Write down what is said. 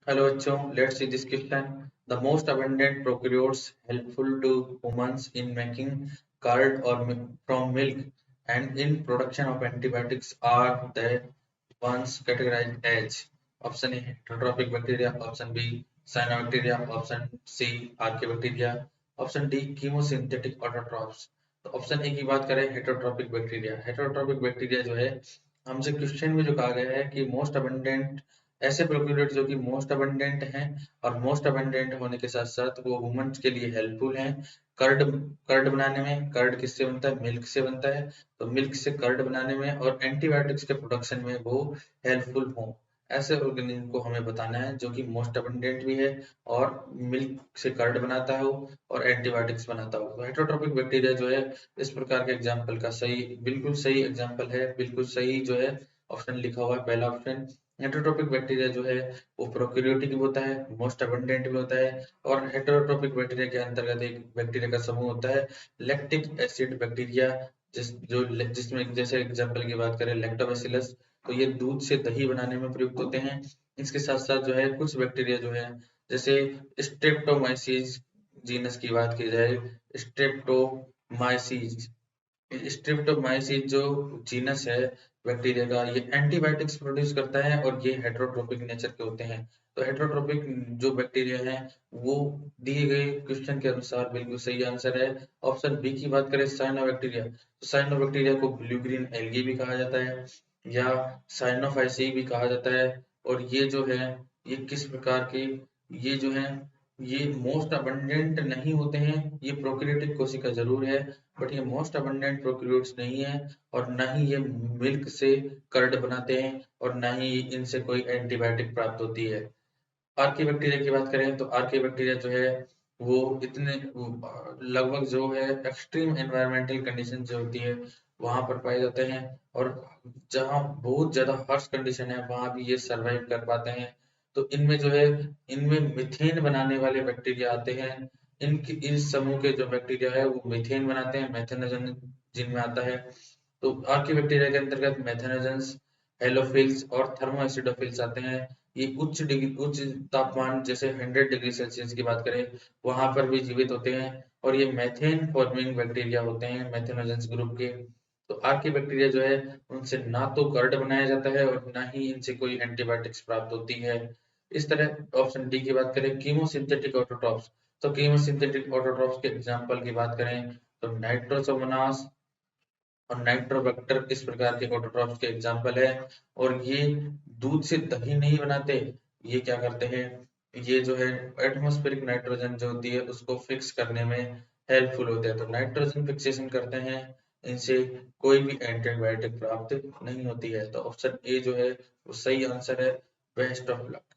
Hello, bachcho. Let's see this question. The most abundant prokaryotes helpful to humans in making curd or from milk and in production of antibiotics are the ones categorized as option A heterotrophic bacteria, option B cyanobacteria, option C archaebacteria, option D chemosynthetic autotrophs. तो option A की बात करें heterotrophic bacteria जो है हमसे question में जो कहा गया है कि मोस्ट अबंडेंट ऐसे प्रोक्यूलेट जो कि मोस्ट अबंडेंट हैं और मोस्ट अबंडेंट होने के साथ साथ वो वुमेन्स के लिए हेल्पफुल हैं कर्ड कर्ड बनाने में। कर्ड किससे बनता है? मिल्क से बनता है। तो मिल्क से कर्ड बनाने में और एंटीबायोटिक्स के प्रोडक्शन में वो हेल्पफुल हों, ऐसे ऑर्गेनिज्म को हमें बताना है जो कि मोस्ट अबंडेंट भी है और मिल्क से कर्ड बनाता हो और एंटीबायोटिक्स बनाता हो। तो हेटरोट्रॉपिक बैक्टीरिया जो है इस प्रकार के एग्जाम्पल का सही, बिल्कुल सही एग्जाम्पल है, बिल्कुल सही जो है ऑप्शन लिखा हुआ है, पहला ऑप्शन। हेटरोट्रॉपिक बैक्टीरिया जो है वो प्रोकैरियोटिक भी होता है, मोस्ट अबंडेंट भी होता है और हेटरोट्रॉपिक बैक्टीरिया के अंतर्गत एक बैक्टीरिया का समूह होता है लैक्टिक एसिड बैक्टीरिया, जिसमें जैसे एग्जांपल की बात करें लैक्टोबैसिलस, तो ये दूध से दही बनाने में प्रयुक्त होते हैं। इसके साथ साथ जो है कुछ बैक्टीरिया जो है जैसे स्ट्रेप्टोमाइसीज जीनस की बात की जाए, स्ट्रेप्टोमाइसीज स्ट्रिप्टोमाइसिस जो जीनस है बैक्टीरिया का, ये एंटीबायोटिक्स प्रोड्यूस करता है और ये हेटरोट्रोपिक नेचर के होते हैं। तो हेटरोट्रोपिक जो बैक्टीरिया हैं वो दिए गए क्वेश्चन के अनुसार बिल्कुल सही आंसर है। ऑप्शन बी की बात करें साइनोबैक्टीरिया, तो साइनोबैक्टीरिया को ब्लू ग्रीन एल्गी भी कहा जाता है या साइनोफाइसी भी कहा जाता है। और ये जो है ये किस प्रकार के, ये जो है ये मोस्ट अबंडेंट नहीं होते हैं, ये प्रोकैरियोटिक कोशिका जरूर है बट ये मोस्ट अबंडेंट प्रोकैरियोट्स नहीं है और ना ही ये मिल्क से कर्ड बनाते हैं और ना ही इनसे कोई एंटीबायोटिक प्राप्त होती है। आर्की बैक्टीरिया की बात करें तो आर्की बैक्टीरिया जो है वो लगभग जो है एक्सट्रीम एनवायरमेंटल कंडीशन जो होती है वहां पर पाए जाते हैं और जहाँ बहुत ज्यादा हार्श कंडीशन है वहां भी ये सरवाइव कर पाते हैं। तो इनमें जो है इनमें मीथेन बनाने वाले बैक्टीरिया आते हैं। इनके इस समूह के जो बैक्टीरिया है वो मीथेन बनाते हैं, मेथेनोजन जिनमें आता है। तो आर्की बैक्टीरिया के अंतर्गत मेथेनोजेंस, हेलोफिल्स और थर्मोएसिडोफिल्स आते हैं। ये उच्च तापमान जैसे 100 डिग्री सेल्सियस की बात करें वहां पर भी जीवित होते हैं और ये मेथेन फॉर्मिंग बैक्टीरिया होते हैं मेथेनोजेंस ग्रुप के। तो आर्की बैक्टीरिया जो है उनसे ना तो कर्ड बनाया जाता है और ना ही इनसे कोई एंटीबायोटिक्स प्राप्त होती है। इस तरह ऑप्शन डी की बात करें कीमोसिंथेटिक ऑटोट्रॉफ्स, तो कीमोसिंथेटिक ऑटोट्रॉफ्स के एग्जांपल की बात करें तो नाइट्रोसोमोनास और नाइट्रोबैक्टर इस प्रकार के ऑटोट्रॉफ्स के एग्जांपल है। और ये दूध से दही नहीं बनाते, ये क्या करते हैं, ये जो है एटमॉस्फेरिक नाइट्रोजन जो होती है उसको फिक्स करने में हेल्पफुल होते हैं। तो नाइट्रोजन फिक्सेशन करते हैं, इनसे कोई भी एंटीबायोटिक प्राप्त नहीं होती है। तो ऑप्शन ए जो है वो सही आंसर है। Best of luck.